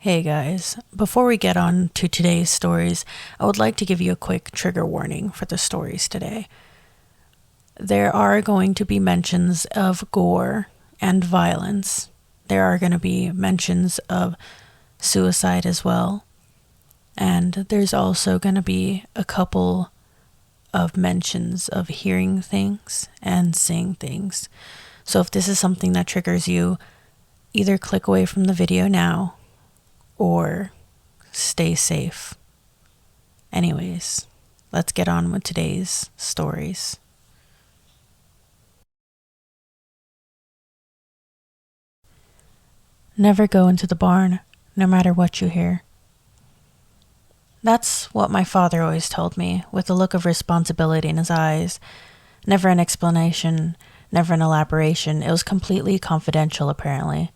Hey guys, before we get on to today's stories, I would like to give you a quick trigger warning for the stories today. There are going to be mentions of gore and violence. There are going to be mentions of suicide as well. And there's also going to be a couple of mentions of hearing things and seeing things. So if this is something that triggers you, either click away from the video now or stay safe. Anyways, let's get on with today's stories. Never go into the barn, no matter what you hear. That's what my father always told me, with a look of responsibility in his eyes. Never an explanation, never an elaboration. It was completely confidential, apparently.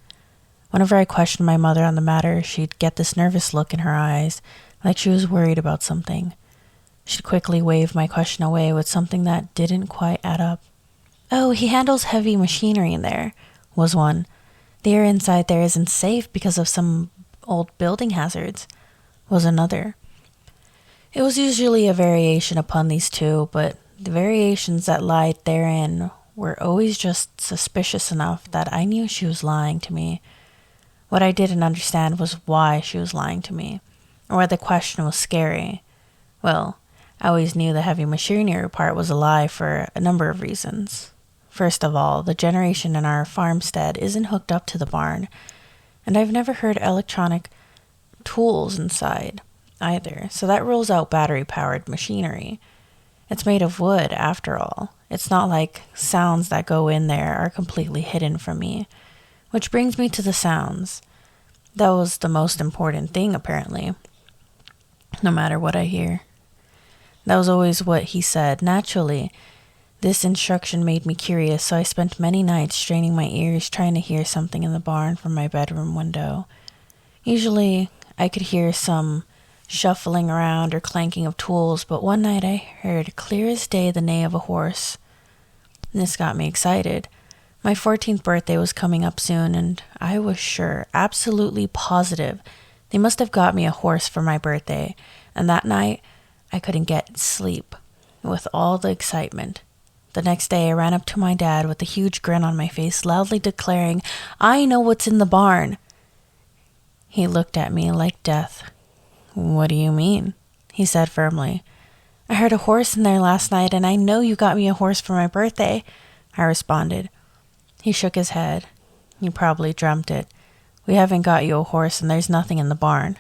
Whenever I questioned my mother on the matter, she'd get this nervous look in her eyes, like she was worried about something. She'd quickly wave my question away with something that didn't quite add up. "Oh, he handles heavy machinery in there," was one. "The air inside there isn't safe because of some old building hazards," was another. It was usually a variation upon these two, but the variations that lied therein were always just suspicious enough that I knew she was lying to me. What I didn't understand was why she was lying to me, or why the question was scary. Well, I always knew the heavy machinery part was a lie for a number of reasons. First of all, the generation in our farmstead isn't hooked up to the barn, and I've never heard electronic tools inside either, so that rules out battery-powered machinery. It's made of wood, after all. It's not like sounds that go in there are completely hidden from me. Which brings me to the sounds. That was the most important thing, apparently. No matter what I hear. That was always what he said. Naturally, this instruction made me curious, so I spent many nights straining my ears trying to hear something in the barn from my bedroom window. Usually, I could hear some shuffling around or clanking of tools, but one night I heard clear as day the neigh of a horse. This got me excited. My 14th birthday was coming up soon, and I was sure, absolutely positive, they must have got me a horse for my birthday, and that night I couldn't get sleep with all the excitement. The next day I ran up to my dad with a huge grin on my face, loudly declaring, "I know what's in the barn." He looked at me like death. "What do you mean?" he said firmly. "I heard a horse in there last night, and I know you got me a horse for my birthday," I responded. He shook his head. "You probably dreamt it. We haven't got you a horse, and there's nothing in the barn."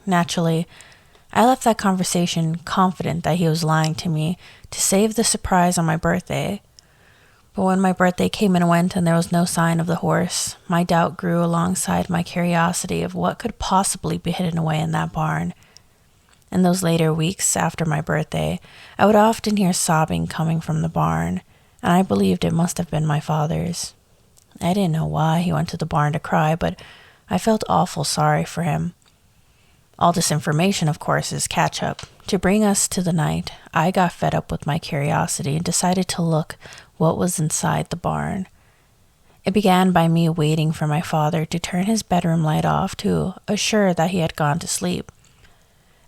Naturally, I left that conversation confident that he was lying to me to save the surprise on my birthday. But when my birthday came and went and there was no sign of the horse, my doubt grew alongside my curiosity of what could possibly be hidden away in that barn. In those later weeks after my birthday, I would often hear sobbing coming from the barn, and I believed it must have been my father's. I didn't know why he went to the barn to cry, but I felt awful sorry for him. All this information, of course, is catch-up. To bring us to the night, I got fed up with my curiosity and decided to look what was inside the barn. It began by me waiting for my father to turn his bedroom light off to assure that he had gone to sleep.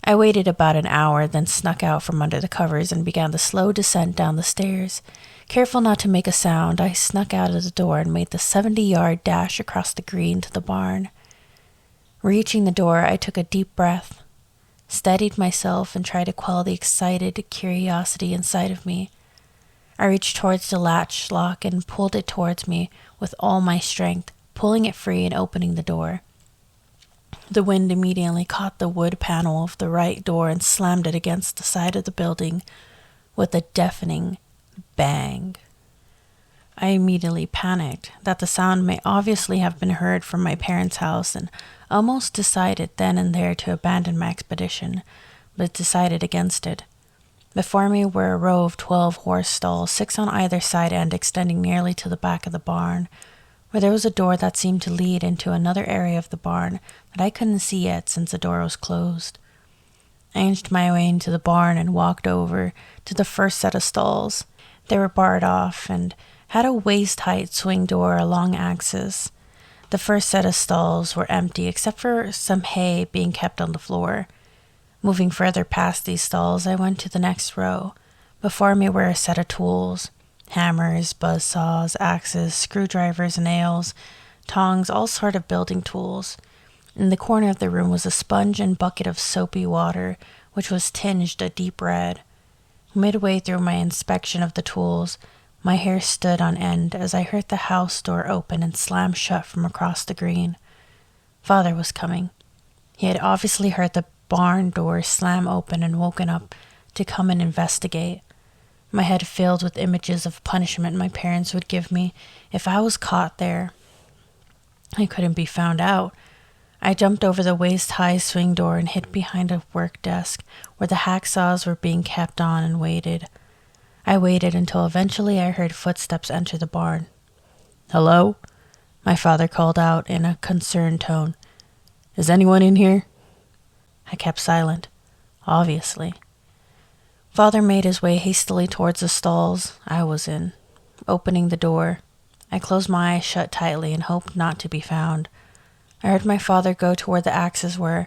I waited about an hour, then snuck out from under the covers and began the slow descent down the stairs. Careful not to make a sound, I snuck out of the door and made the 70-yard dash across the green to the barn. Reaching the door, I took a deep breath, steadied myself, and tried to quell the excited curiosity inside of me. I reached towards the latch lock and pulled it towards me with all my strength, pulling it free and opening the door. The wind immediately caught the wood panel of the right door and slammed it against the side of the building with a deafening bang. I immediately panicked that the sound may obviously have been heard from my parents' house and almost decided then and there to abandon my expedition, but decided against it. Before me were a row of 12 horse stalls, 6 on either side end extending nearly to the back of the barn, where there was a door that seemed to lead into another area of the barn that I couldn't see yet since the door was closed. I inched my way into the barn and walked over to the first set of stalls. They were barred off and had a waist-height swing door along axis. The first set of stalls were empty except for some hay being kept on the floor. Moving further past these stalls, I went to the next row. Before me were a set of tools: hammers, buzzsaws, axes, screwdrivers, nails, tongs, all sort of building tools. In the corner of the room was a sponge and bucket of soapy water, which was tinged a deep red. Midway through my inspection of the tools, my hair stood on end as I heard the house door open and slam shut from across the green. Father was coming. He had obviously heard the barn door slam open and woken up to come and investigate. My head filled with images of punishment my parents would give me if I was caught there. I couldn't be found out. I jumped over the waist-high swing door and hid behind a work desk where the hacksaws were being kept on and waited. I waited until eventually I heard footsteps enter the barn. "Hello?" my father called out in a concerned tone. "Is anyone in here?" I kept silent, obviously. Father made his way hastily towards the stalls I was in. Opening the door, I closed my eyes shut tightly and hoped not to be found. I heard my father go to where the axes were,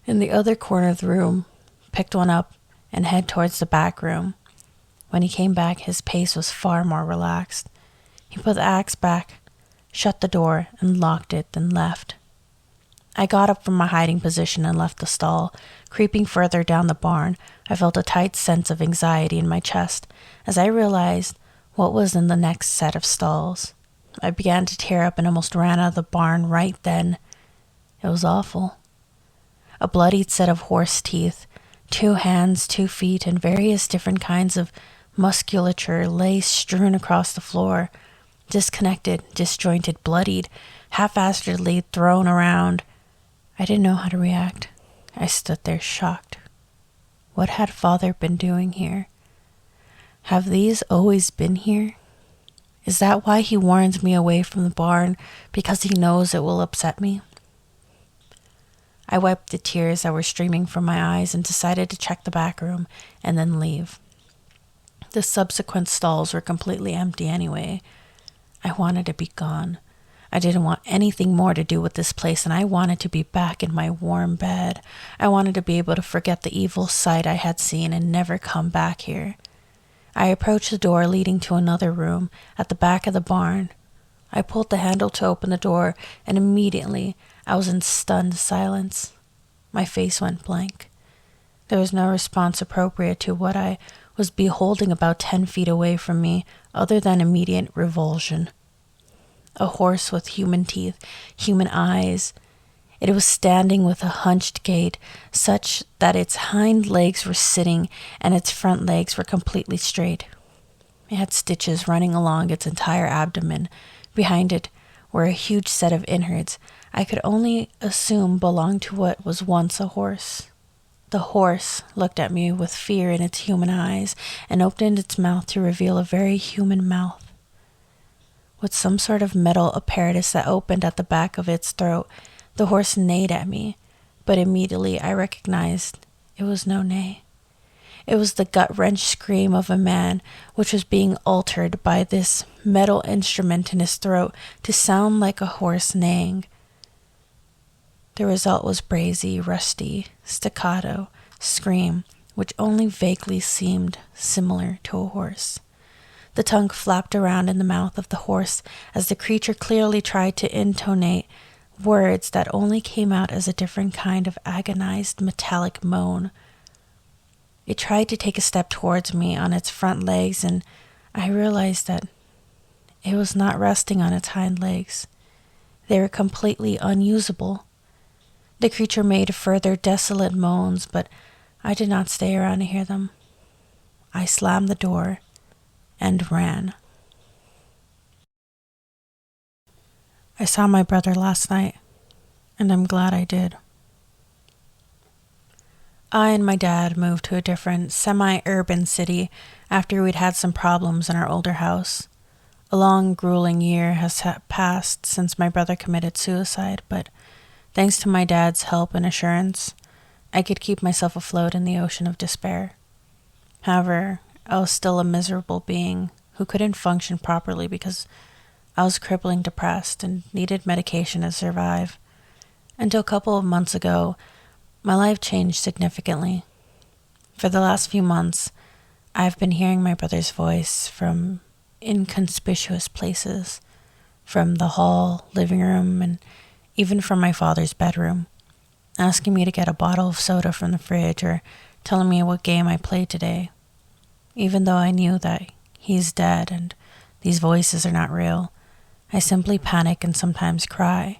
in the other corner of the room, picked one up, and head towards the back room. When he came back, his pace was far more relaxed. He put the axe back, shut the door, and locked it, then left. I got up from my hiding position and left the stall. Creeping further down the barn, I felt a tight sense of anxiety in my chest as I realized what was in the next set of stalls. I began to tear up and almost ran out of the barn right then. It was awful. A bloodied set of horse teeth, 2 hands, 2 feet, and various different kinds of musculature lay strewn across the floor, disconnected, disjointed, bloodied, haphazardly thrown around. I didn't know how to react. I stood there shocked. What had Father been doing here? Have these always been here? Is that why he warns me away from the barn, because he knows it will upset me? I wiped the tears that were streaming from my eyes and decided to check the back room and then leave. The subsequent stalls were completely empty anyway. I wanted to be gone. I didn't want anything more to do with this place, and I wanted to be back in my warm bed. I wanted to be able to forget the evil sight I had seen and never come back here. I approached the door leading to another room at the back of the barn. I pulled the handle to open the door, and immediately I was in stunned silence. My face went blank. There was no response appropriate to what I was beholding about 10 feet away from me, other than immediate revulsion. A horse with human teeth, human eyes. It was standing with a hunched gait, such that its hind legs were sitting and its front legs were completely straight. It had stitches running along its entire abdomen. Behind it were a huge set of innards I could only assume belonged to what was once a horse. The horse looked at me with fear in its human eyes and opened its mouth to reveal a very human mouth. With some sort of metal apparatus that opened at the back of its throat, the horse neighed at me, but immediately I recognized it was no neigh. It was the gut-wrenched scream of a man, which was being altered by this metal instrument in his throat to sound like a horse neighing. The result was brazy, rusty, staccato scream, which only vaguely seemed similar to a horse. The tongue flapped around in the mouth of the horse as the creature clearly tried to intonate words that only came out as a different kind of agonized metallic moan. It tried to take a step towards me on its front legs, and I realized that it was not resting on its hind legs. They were completely unusable. The creature made further desolate moans, but I did not stay around to hear them. I slammed the door and ran. I saw my brother last night, and I'm glad I did. I and my dad moved to a different, semi-urban city after we'd had some problems in our older house. A long, grueling year has passed since my brother committed suicide, but thanks to my dad's help and assurance, I could keep myself afloat in the ocean of despair. However, I was still a miserable being who couldn't function properly because I was crippling depressed and needed medication to survive. Until a couple of months ago, my life changed significantly. For the last few months, I've been hearing my brother's voice from inconspicuous places, from the hall, living room, and even from my father's bedroom, asking me to get a bottle of soda from the fridge or telling me what game I played today. Even though I knew that he's dead and these voices are not real, I simply panic and sometimes cry.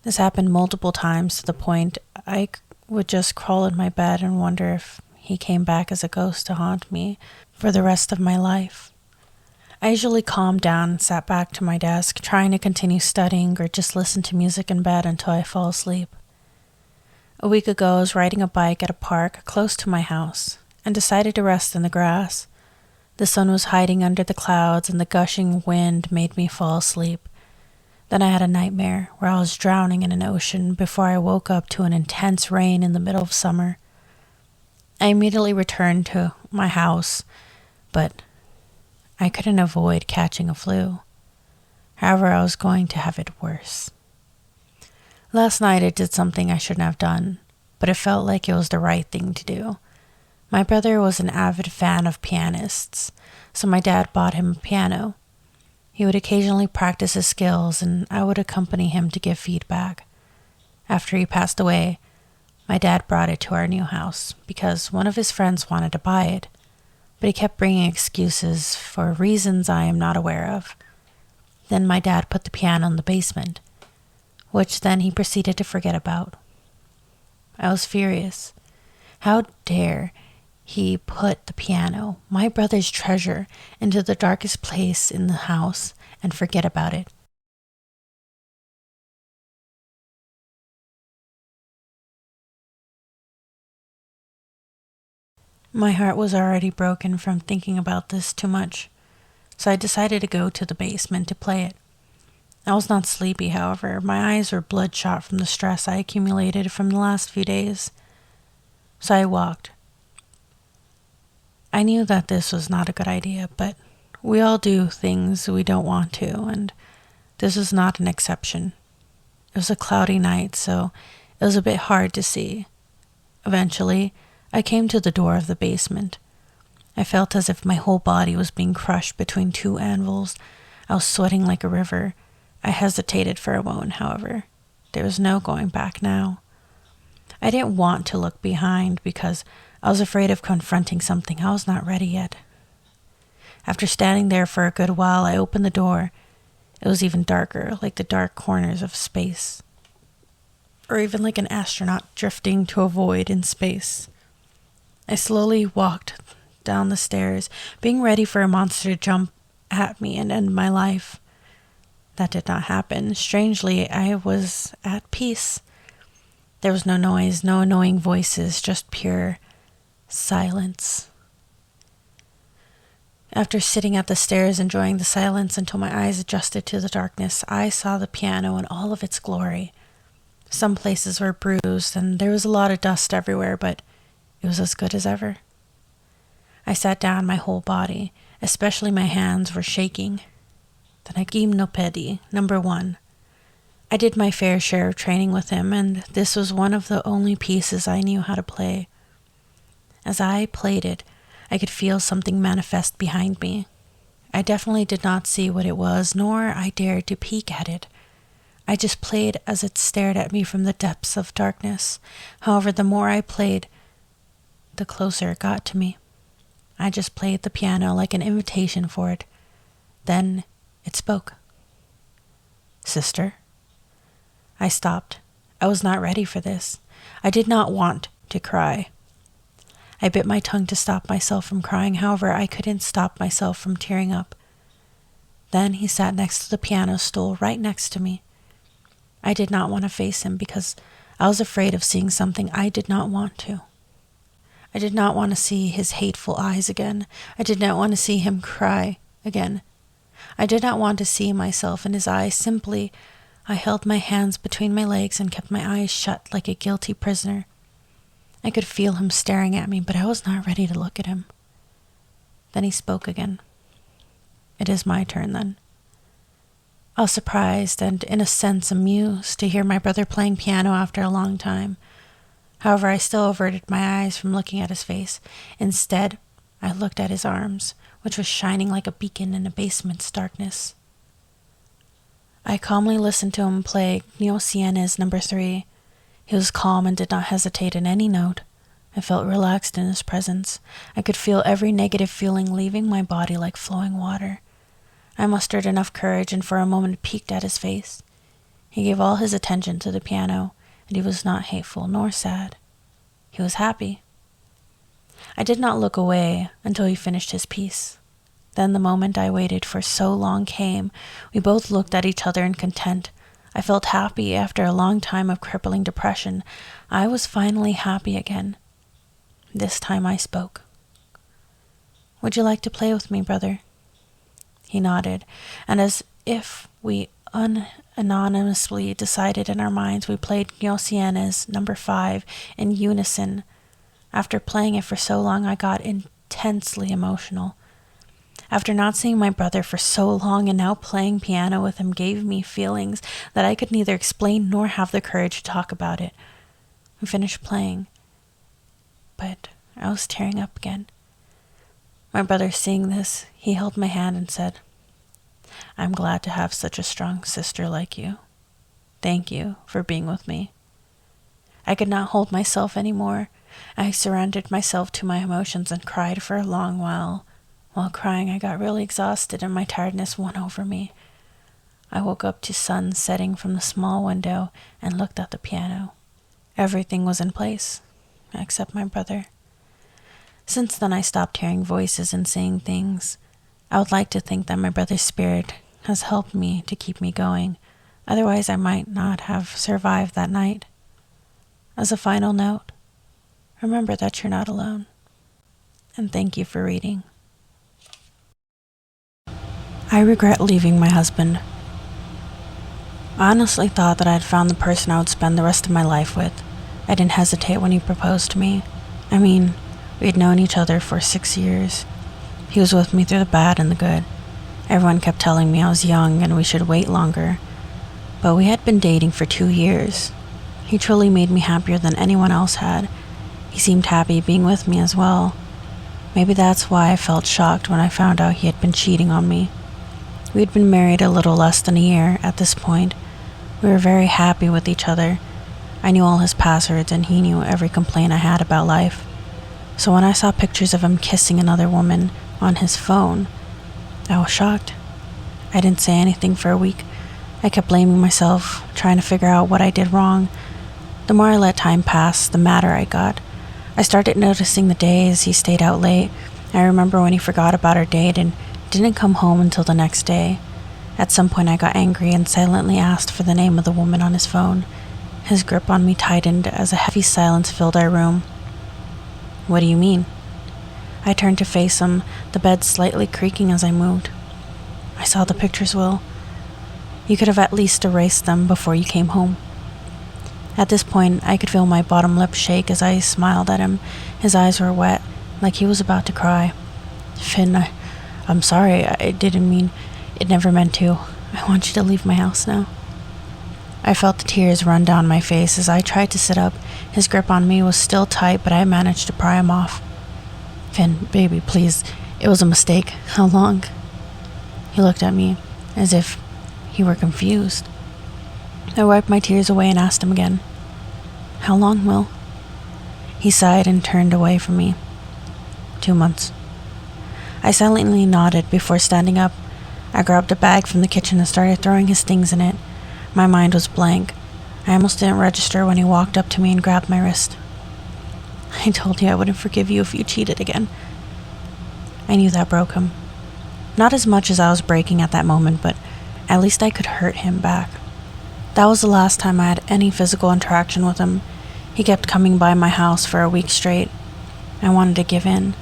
This happened multiple times to the point I would just crawl in my bed and wonder if he came back as a ghost to haunt me for the rest of my life. I usually calmed down and sat back to my desk, trying to continue studying or just listen to music in bed until I fall asleep. A week ago, I was riding a bike at a park close to my house and decided to rest in the grass. The sun was hiding under the clouds and the gushing wind made me fall asleep. Then I had a nightmare where I was drowning in an ocean before I woke up to an intense rain in the middle of summer. I immediately returned to my house, but I couldn't avoid catching a flu. However, I was going to have it worse. Last night I did something I shouldn't have done, but it felt like it was the right thing to do. My brother was an avid fan of pianists, so my dad bought him a piano. He would occasionally practice his skills, and I would accompany him to give feedback. After he passed away, my dad brought it to our new house because one of his friends wanted to buy it, but he kept bringing excuses for reasons I am not aware of. Then my dad put the piano in the basement, which then he proceeded to forget about. I was furious. How dare he put the piano, my brother's treasure, into the darkest place in the house and forget about it? My heart was already broken from thinking about this too much, so I decided to go to the basement to play it. I was not sleepy, however. My eyes were bloodshot from the stress I accumulated from the last few days. So I walked. I knew that this was not a good idea, but we all do things we don't want to, and this was not an exception. It was a cloudy night, so it was a bit hard to see. Eventually, I came to the door of the basement. I felt as if my whole body was being crushed between two anvils. I was sweating like a river. I hesitated for a moment, however. There was no going back now. I didn't want to look behind because I was afraid of confronting something I was not ready yet. After standing there for a good while, I opened the door. It was even darker, like the dark corners of space, or even like an astronaut drifting to a void in space. I slowly walked down the stairs, being ready for a monster to jump at me and end my life. That did not happen. Strangely, I was at peace. There was no noise, no annoying voices, just pure silence. After sitting at the stairs enjoying the silence until my eyes adjusted to the darkness, I saw the piano in all of its glory. Some places were bruised and there was a lot of dust everywhere, but it was as good as ever. I sat down, my whole body, especially my hands, were shaking. The Nagimnopedi, number 1. I did my fair share of training with him, and this was one of the only pieces I knew how to play. As I played it, I could feel something manifest behind me. I definitely did not see what it was, nor I dared to peek at it. I just played as it stared at me from the depths of darkness. However, the more I played, the closer it got to me. I just played the piano like an invitation for it. Then it spoke. Sister. I stopped. I was not ready for this. I did not want to cry. I bit my tongue to stop myself from crying. However, I couldn't stop myself from tearing up. Then he sat next to the piano stool right next to me. I did not want to face him because I was afraid of seeing something I did not want to. I did not want to see his hateful eyes again. I did not want to see him cry again. I did not want to see myself in his eyes. Simply, I held my hands between my legs and kept my eyes shut like a guilty prisoner. I could feel him staring at me, but I was not ready to look at him. Then he spoke again. It is my turn then. I was surprised and, in a sense, amused to hear my brother playing piano after a long time. However, I still averted my eyes from looking at his face. Instead, I looked at his arms, which was shining like a beacon in a basement's darkness. I calmly listened to him play Neo Sienna's No. 3. He was calm and did not hesitate in any note. I felt relaxed in his presence. I could feel every negative feeling leaving my body like flowing water. I mustered enough courage and for a moment peeked at his face. He gave all his attention to the piano, and he was not hateful nor sad. He was happy. I did not look away until he finished his piece. Then the moment I waited for so long came. We both looked at each other in content. I felt happy after a long time of crippling depression. I was finally happy again. This time I spoke. "Would you like to play with me, brother?" He nodded, and as if we anonymously decided in our minds, we played Neo Sienna's No. 5 in unison. After playing it for so long, I got intensely emotional. After not seeing my brother for so long and now playing piano with him gave me feelings that I could neither explain nor have the courage to talk about it. We finished playing, but I was tearing up again. My brother, seeing this, he held my hand and said, "I'm glad to have such a strong sister like you. Thank you for being with me." I could not hold myself anymore. I surrendered myself to my emotions and cried for a long while. While crying, I got really exhausted and my tiredness won over me. I woke up to sun setting from the small window and looked at the piano. Everything was in place, except my brother. Since then, I stopped hearing voices and seeing things. I would like to think that my brother's spirit has helped me to keep me going. Otherwise, I might not have survived that night. As a final note, remember that you're not alone. And thank you for reading. I regret leaving my husband. I honestly thought that I had found the person I would spend the rest of my life with. I didn't hesitate when he proposed to me. I mean, we had known each other for 6 years. He was with me through the bad and the good. Everyone kept telling me I was young and we should wait longer. But we had been dating for 2 years. He truly made me happier than anyone else had. He seemed happy being with me as well. Maybe that's why I felt shocked when I found out he had been cheating on me. We had been married a little less than a year at this point. We were very happy with each other. I knew all his passwords and he knew every complaint I had about life. So when I saw pictures of him kissing another woman on his phone, I was shocked. I didn't say anything for a week. I kept blaming myself, trying to figure out what I did wrong. The more I let time pass, the madder I got. I started noticing the days he stayed out late. I remember when he forgot about our date and didn't come home until the next day. At some point I got angry and silently asked for the name of the woman on his phone. His grip on me tightened as a heavy silence filled our room. "What do you mean?" I turned to face him, the bed slightly creaking as I moved. "I saw the pictures, Will. You could have at least erased them before you came home." At this point, I could feel my bottom lip shake as I smiled at him. His eyes were wet, like he was about to cry. "Finn, I'm sorry. I didn't mean... It never meant to. I want you to leave my house now." I felt the tears run down my face as I tried to sit up. His grip on me was still tight, but I managed to pry him off. "Finn, baby, please. It was a mistake. How long?" He looked at me as if he were confused. I wiped my tears away and asked him again, "How long, Will?" He sighed and turned away from me. 2 months. I silently nodded before standing up. I grabbed a bag from the kitchen and started throwing his things in it. My mind was blank. I almost didn't register when he walked up to me and grabbed my wrist. "I told you I wouldn't forgive you if you cheated again." I knew that broke him. Not as much as I was breaking at that moment, but at least I could hurt him back. That was the last time I had any physical interaction with him. He kept coming by my house for a week straight. I wanted to give in.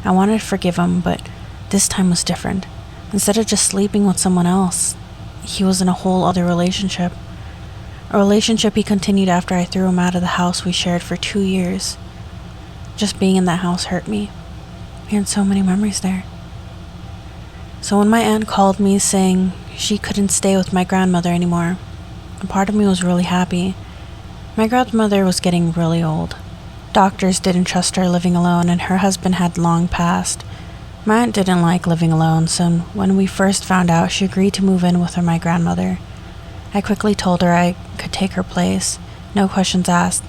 I wanted to forgive him, but this time was different. Instead of just sleeping with someone else, he was in a whole other relationship. A relationship he continued after I threw him out of the house we shared for 2 years. Just being in that house hurt me. We had so many memories there. So when my aunt called me saying she couldn't stay with my grandmother anymore. A part of me was really happy. My grandmother was getting really old. Doctors didn't trust her living alone, and her husband had long passed. My aunt didn't like living alone, so when we first found out, she agreed to move in with my grandmother. I quickly told her I could take her place, no questions asked.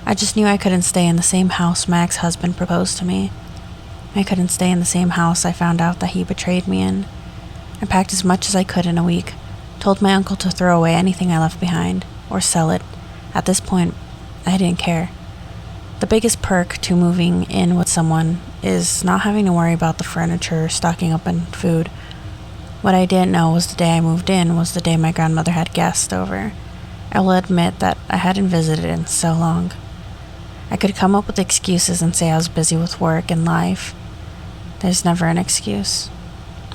I just knew I couldn't stay in the same house my ex-husband proposed to me. I couldn't stay in the same house I found out that he betrayed me in. I packed as much as I could in a week, told my uncle to throw away anything I left behind, or sell it. At this point, I didn't care. The biggest perk to moving in with someone is not having to worry about the furniture or stocking up on food. What I didn't know was the day I moved in was the day my grandmother had guests over. I will admit that I hadn't visited in so long. I could come up with excuses and say I was busy with work and life. There's never an excuse.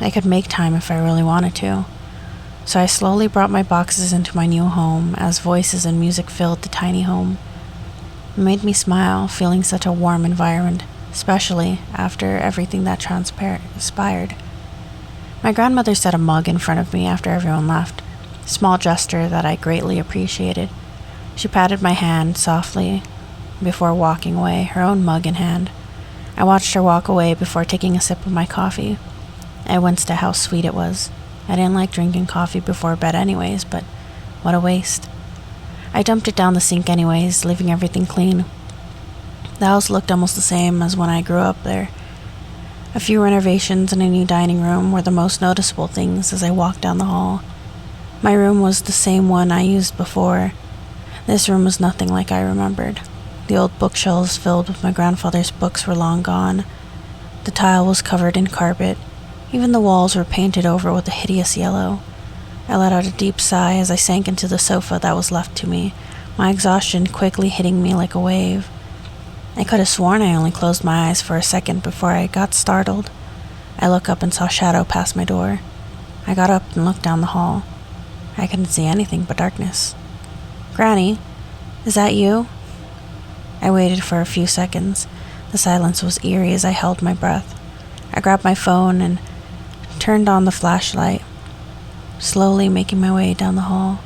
I could make time if I really wanted to. So I slowly brought my boxes into my new home as voices and music filled the tiny home. It made me smile, feeling such a warm environment, especially after everything that transpired. My grandmother set a mug in front of me after everyone left, a small gesture that I greatly appreciated. She patted my hand softly before walking away, her own mug in hand. I watched her walk away before taking a sip of my coffee. I winced at how sweet it was. I didn't like drinking coffee before bed anyways, but what a waste. I dumped it down the sink anyways, leaving everything clean. The house looked almost the same as when I grew up there. A few renovations and a new dining room were the most noticeable things as I walked down the hall. My room was the same one I used before. This room was nothing like I remembered. The old bookshelves filled with my grandfather's books were long gone. The tile was covered in carpet. Even the walls were painted over with a hideous yellow. I let out a deep sigh as I sank into the sofa that was left to me, my exhaustion quickly hitting me like a wave. I could have sworn I only closed my eyes for a second before I got startled. I looked up and saw a shadow pass my door. I got up and looked down the hall. I couldn't see anything but darkness. "Granny, is that you?" I waited for a few seconds. The silence was eerie as I held my breath. I grabbed my phone and turned on the flashlight, slowly making my way down the hall.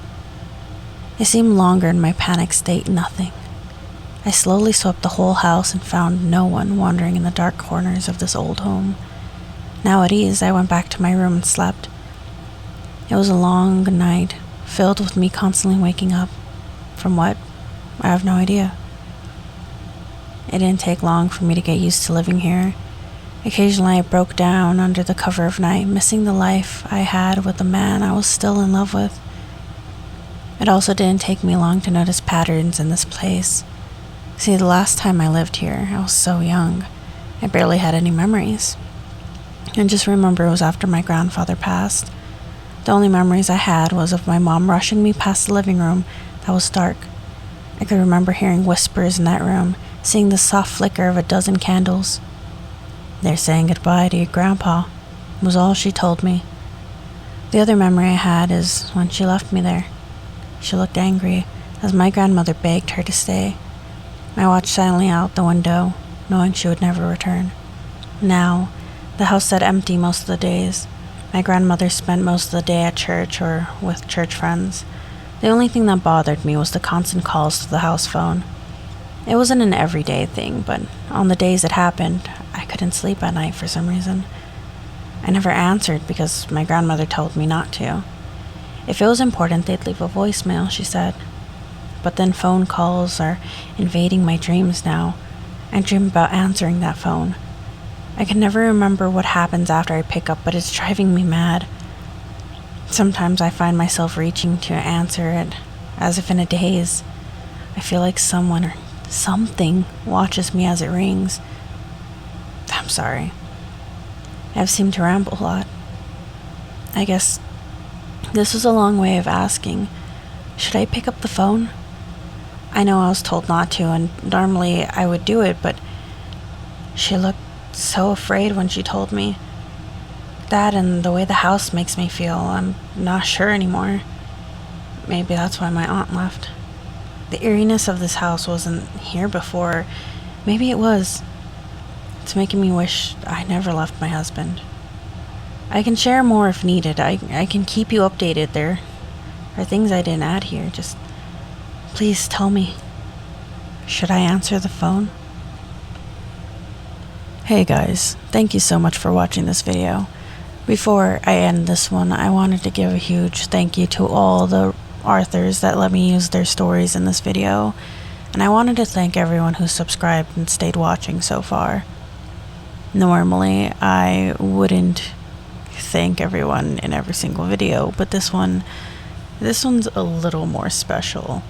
It seemed longer in my panic state, nothing. I slowly swept the whole house and found no one wandering in the dark corners of this old home. Now at ease, I went back to my room and slept. It was a long night, filled with me constantly waking up. From what? I have no idea. It didn't take long for me to get used to living here. Occasionally I broke down under the cover of night, missing the life I had with the man I was still in love with. It also didn't take me long to notice patterns in this place. See, the last time I lived here, I was so young. I barely had any memories. I just remember it was after my grandfather passed. The only memories I had was of my mom rushing me past the living room that was dark. I could remember hearing whispers in that room, seeing the soft flicker of a dozen candles. "They're saying goodbye to your grandpa," was all she told me. The other memory I had is when she left me there. She looked angry as my grandmother begged her to stay. I watched silently out the window, knowing she would never return. Now, the house sat empty most of the days. My grandmother spent most of the day at church or with church friends. The only thing that bothered me was the constant calls to the house phone. It wasn't an everyday thing, but on the days it happened, I couldn't sleep at night for some reason. I never answered because my grandmother told me not to. If it was important, they'd leave a voicemail, she said. But then phone calls are invading my dreams now. I dream about answering that phone. I can never remember what happens after I pick up, but it's driving me mad. Sometimes I find myself reaching to answer it, as if in a daze. I feel like someone or something watches me as it rings. I'm sorry. I've seemed to ramble a lot. I guess this was a long way of asking, should I pick up the phone? I know I was told not to, and normally I would do it, but she looked so afraid when she told me. That and the way the house makes me feel, I'm not sure anymore. Maybe that's why my aunt left. The eeriness of this house wasn't here before. Maybe it was. It's making me wish I never left my husband. I can share more if needed. I can keep you updated. There are things I didn't add here. Just please tell me. Should I answer the phone? Hey guys, thank you so much for watching this video. Before I end this one, I wanted to give a huge thank you to all the authors that let me use their stories in this video, and I wanted to thank everyone who subscribed and stayed watching so far. Normally, I wouldn't thank everyone in every single video, but this one's a little more special.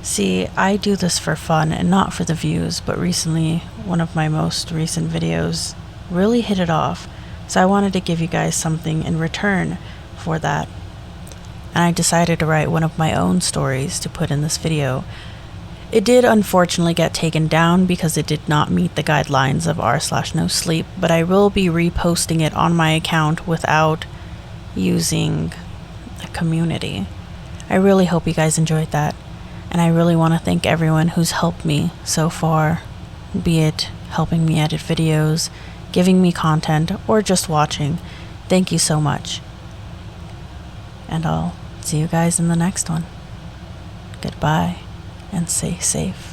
See, I do this for fun and not for the views, but recently, one of my most recent videos really hit it off, so I wanted to give you guys something in return for that. And I decided to write one of my own stories to put in this video. It did unfortunately get taken down because it did not meet the guidelines of r/no sleep, but I will be reposting it on my account without using a community. I really hope you guys enjoyed that. And I really want to thank everyone who's helped me so far, be it helping me edit videos, giving me content, or just watching. Thank you so much. And I'll see you guys in the next one. Goodbye, and stay safe.